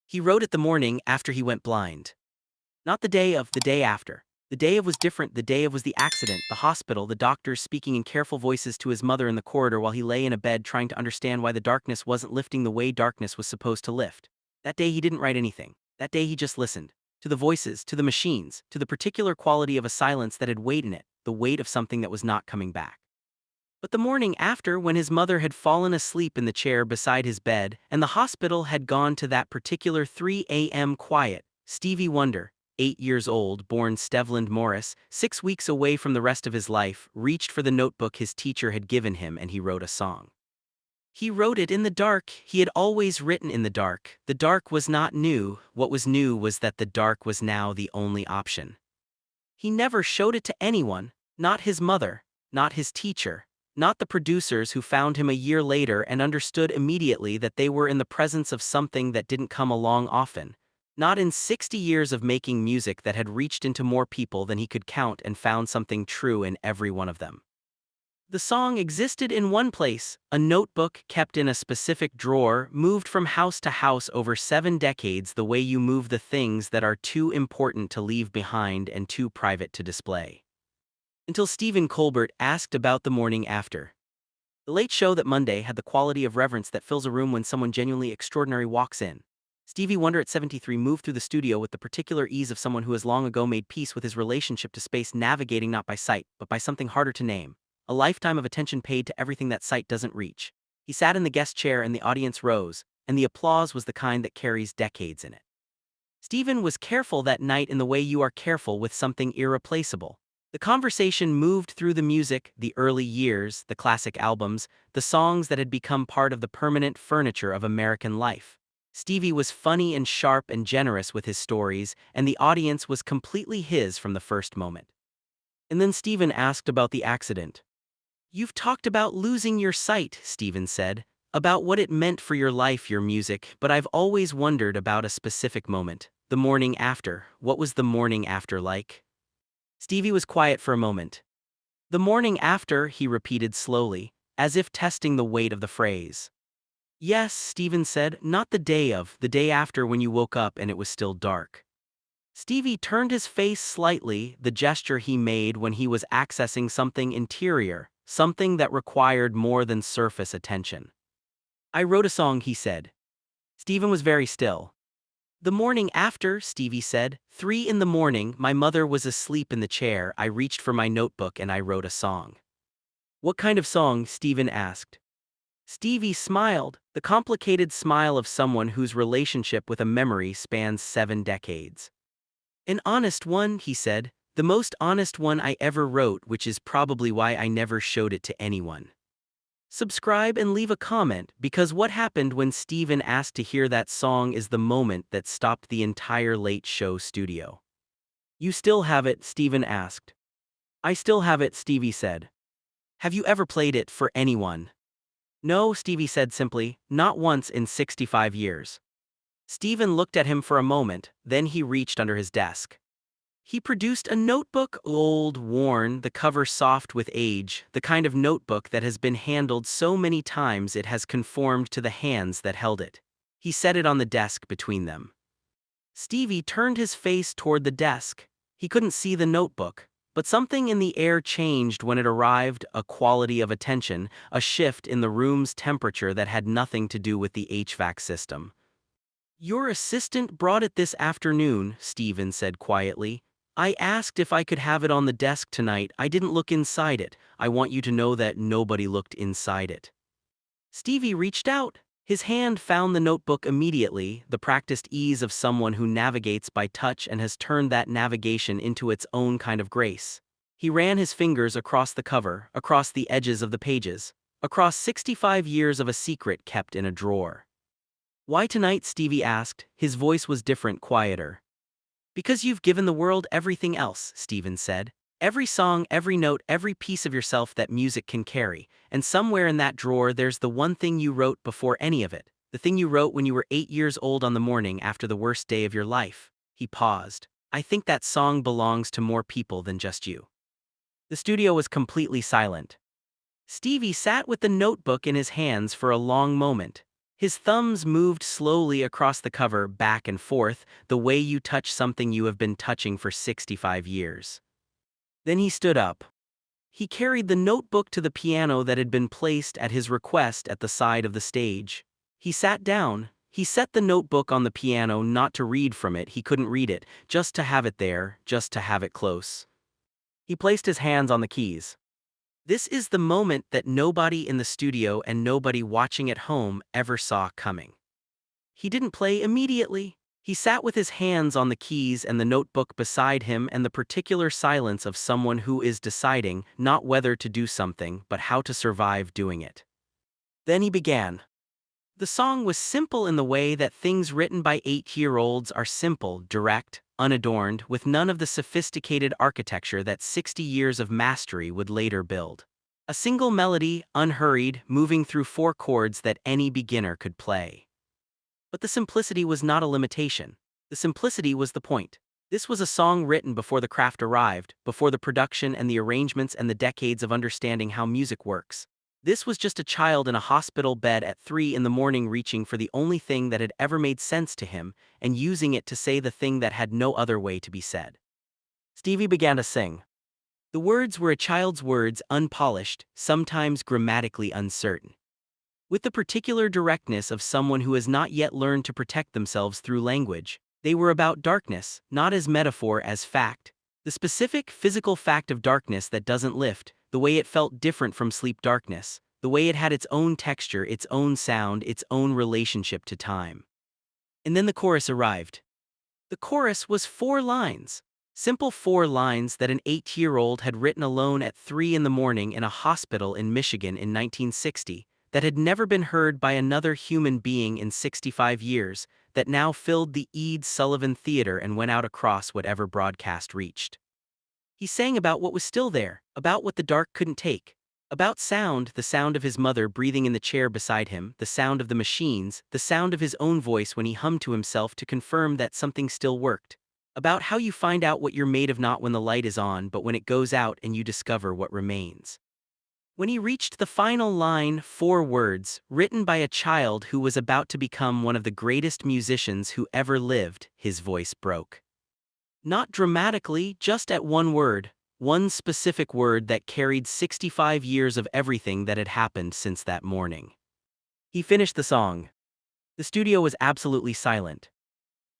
He wrote it the morning after he went blind. Not the day of, the day after. The day of was different. The day of was the accident, the hospital, the doctors speaking in careful voices to his mother in the corridor while he lay in a bed trying to understand why the darkness wasn't lifting the way darkness was supposed to lift. That day he didn't write anything. That day he just listened. To the voices, to the machines, to the particular quality of a silence that had weight in it, the weight of something that was not coming back. But the morning after, when his mother had fallen asleep in the chair beside his bed, and the hospital had gone to that particular 3 a.m. quiet, Stevie Wonder, 8 years old, born Stevland Morris, 6 weeks away from the rest of his life, reached for the notebook his teacher had given him and he wrote a song. He wrote it in the dark. He had always written in the dark. The dark was not new. What was new was that the dark was now the only option. He never showed it to anyone, not his mother, not his teacher, not the producers who found him a year later and understood immediately that they were in the presence of something that didn't come along often, not in 60 years of making music that had reached into more people than he could count and found something true in every one of them. The song existed in one place, a notebook kept in a specific drawer, moved from house to house over 7 decades the way you move the things that are too important to leave behind and too private to display. Until Stephen Colbert asked about the morning after. The Late Show that Monday had the quality of reverence that fills a room when someone genuinely extraordinary walks in. Stevie Wonder at 73 moved through the studio with the particular ease of someone who has long ago made peace with his relationship to space, navigating not by sight, but by something harder to name. A lifetime of attention paid to everything that sight doesn't reach. He sat in the guest chair and the audience rose, and the applause was the kind that carries decades in it. Stephen was careful that night in the way you are careful with something irreplaceable. The conversation moved through the music, the early years, the classic albums, the songs that had become part of the permanent furniture of American life. Stevie was funny and sharp and generous with his stories, and the audience was completely his from the first moment. And then Stephen asked about the accident. "You've talked about losing your sight," Stephen said, "about what it meant for your life, your music, but I've always wondered about a specific moment. The morning after. What was the morning after like?" Stevie was quiet for a moment. "The morning after," he repeated slowly, as if testing the weight of the phrase. "Yes," Stephen said, "not the day of, the day after when you woke up and it was still dark." Stevie turned his face slightly, the gesture he made when he was accessing something interior, something that required more than surface attention. "I wrote a song," he said. Stephen was very still. "The morning after," Stevie said, 3 in the morning, my mother was asleep in the chair, I reached for my notebook and I wrote a song." "What kind of song?" Stephen asked. Stevie smiled, the complicated smile of someone whose relationship with a memory spans 7 decades. "An honest one," he said, "the most honest one I ever wrote, which is probably why I never showed it to anyone." Subscribe and leave a comment, because what happened when Stephen asked to hear that song is the moment that stopped the entire Late Show studio. "You still have it?" Stephen asked. "I still have it," Stevie said. "Have you ever played it for anyone?" "No," Stevie said simply, "not once in 65 years." Stephen looked at him for a moment, then he reached under his desk. He produced a notebook, old, worn, the cover soft with age, the kind of notebook that has been handled so many times it has conformed to the hands that held it. He set it on the desk between them. Stevie turned his face toward the desk. He couldn't see the notebook, but something in the air changed when it arrived, a quality of attention, a shift in the room's temperature that had nothing to do with the HVAC system. "Your assistant brought it this afternoon," Stephen said quietly. "I asked if I could have it on the desk tonight. I didn't look inside it. I want you to know that nobody looked inside it." Stevie reached out. His hand found the notebook immediately, the practiced ease of someone who navigates by touch and has turned that navigation into its own kind of grace. He ran his fingers across the cover, across the edges of the pages, across 65 years of a secret kept in a drawer. "Why tonight?" Stevie asked. His voice was different, quieter. "Because you've given the world everything else," Stephen said. "Every song, every note, every piece of yourself that music can carry. And somewhere in that drawer there's the one thing you wrote before any of it. The thing you wrote when you were 8 years old on the morning after the worst day of your life." He paused. "I think that song belongs to more people than just you." The studio was completely silent. Stevie sat with the notebook in his hands for a long moment. His thumbs moved slowly across the cover back and forth, the way you touch something you have been touching for 65 years. Then he stood up. He carried the notebook to the piano that had been placed at his request at the side of the stage. He sat down. He set the notebook on the piano not to read from it, he couldn't read it, just to have it there, just to have it close. He placed his hands on the keys. This is the moment that nobody in the studio and nobody watching at home ever saw coming. He didn't play immediately. He sat with his hands on the keys and the notebook beside him and the particular silence of someone who is deciding not whether to do something but how to survive doing it. Then he began. The song was simple in the way that things written by 8-year-olds are simple, direct, unadorned, with none of the sophisticated architecture that 60 years of mastery would later build. A single melody, unhurried, moving through 4 chords that any beginner could play. But the simplicity was not a limitation. The simplicity was the point. This was a song written before the craft arrived, before the production and the arrangements and the decades of understanding how music works. This was just a child in a hospital bed at 3 in the morning reaching for the only thing that had ever made sense to him and using it to say the thing that had no other way to be said. Stevie began to sing. The words were a child's words, unpolished, sometimes grammatically uncertain. With the particular directness of someone who has not yet learned to protect themselves through language, they were about darkness, not as metaphor as fact. The specific physical fact of darkness that doesn't lift, the way it felt different from sleep darkness, the way it had its own texture, its own sound, its own relationship to time. And then the chorus arrived. The chorus was 4 lines. Simple 4 lines that an 8-year-old had written alone at 3 in the morning in a hospital in Michigan in 1960, that had never been heard by another human being in 65 years, that now filled the Ed Sullivan Theater and went out across whatever broadcast reached. He sang about what was still there, about what the dark couldn't take, about sound, the sound of his mother breathing in the chair beside him, the sound of the machines, the sound of his own voice when he hummed to himself to confirm that something still worked, about how you find out what you're made of not when the light is on but when it goes out and you discover what remains. When he reached the final line, 4 words, written by a child who was about to become one of the greatest musicians who ever lived, his voice broke. Not dramatically, just at one word, one specific word that carried 65 years of everything that had happened since that morning. He finished the song. The studio was absolutely silent.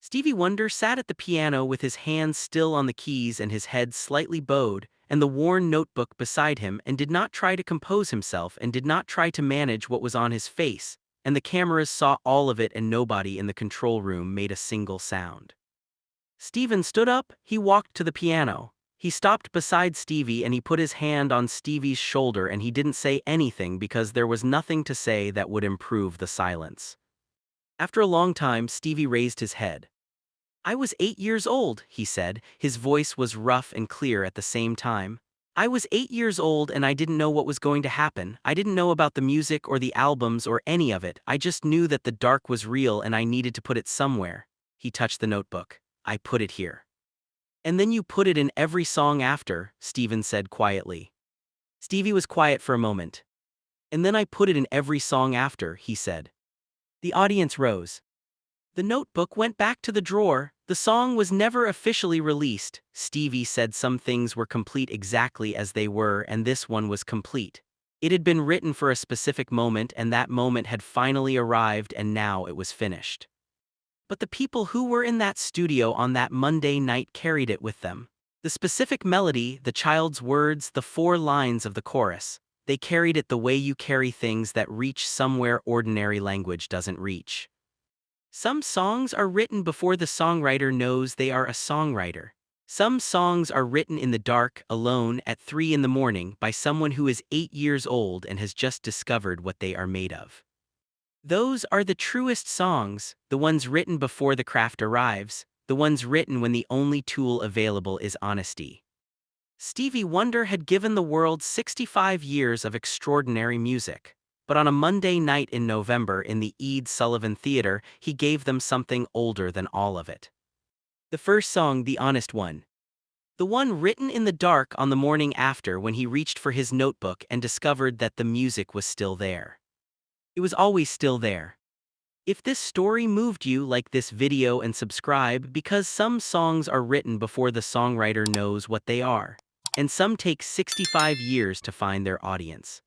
Stevie Wonder sat at the piano with his hands still on the keys and his head slightly bowed, and the worn notebook beside him, and did not try to compose himself and did not try to manage what was on his face, and the cameras saw all of it and nobody in the control room made a single sound. Steven stood up, he walked to the piano. He stopped beside Stevie and he put his hand on Stevie's shoulder and he didn't say anything because there was nothing to say that would improve the silence. After a long time, Stevie raised his head. I was 8 years old, he said. His voice was rough and clear at the same time. I was 8 years old and I didn't know what was going to happen. I didn't know about the music or the albums or any of it. I just knew that the dark was real and I needed to put it somewhere. He touched the notebook. I put it here. And then you put it in every song after, Steven said quietly. Stevie was quiet for a moment. And then I put it in every song after, he said. The audience rose. The notebook went back to the drawer. The song was never officially released. Stevie said some things were complete exactly as they were, and this one was complete. It had been written for a specific moment, and that moment had finally arrived, and now it was finished. But the people who were in that studio on that Monday night carried it with them. The specific melody, the child's words, the 4 lines of the chorus. They carried it the way you carry things that reach somewhere ordinary language doesn't reach. Some songs are written before the songwriter knows they are a songwriter. Some songs are written in the dark, alone, at 3 in the morning, by someone who is 8 years old and has just discovered what they are made of. Those are the truest songs, the ones written before the craft arrives, the ones written when the only tool available is honesty. Stevie Wonder had given the world 65 years of extraordinary music. But on a Monday night in November in the Ed Sullivan Theater, he gave them something older than all of it. The first song, the honest one. The one written in the dark on the morning after when he reached for his notebook and discovered that the music was still there. It was always still there. If this story moved you, like this video and subscribe, because some songs are written before the songwriter knows what they are. And some take 65 years to find their audience.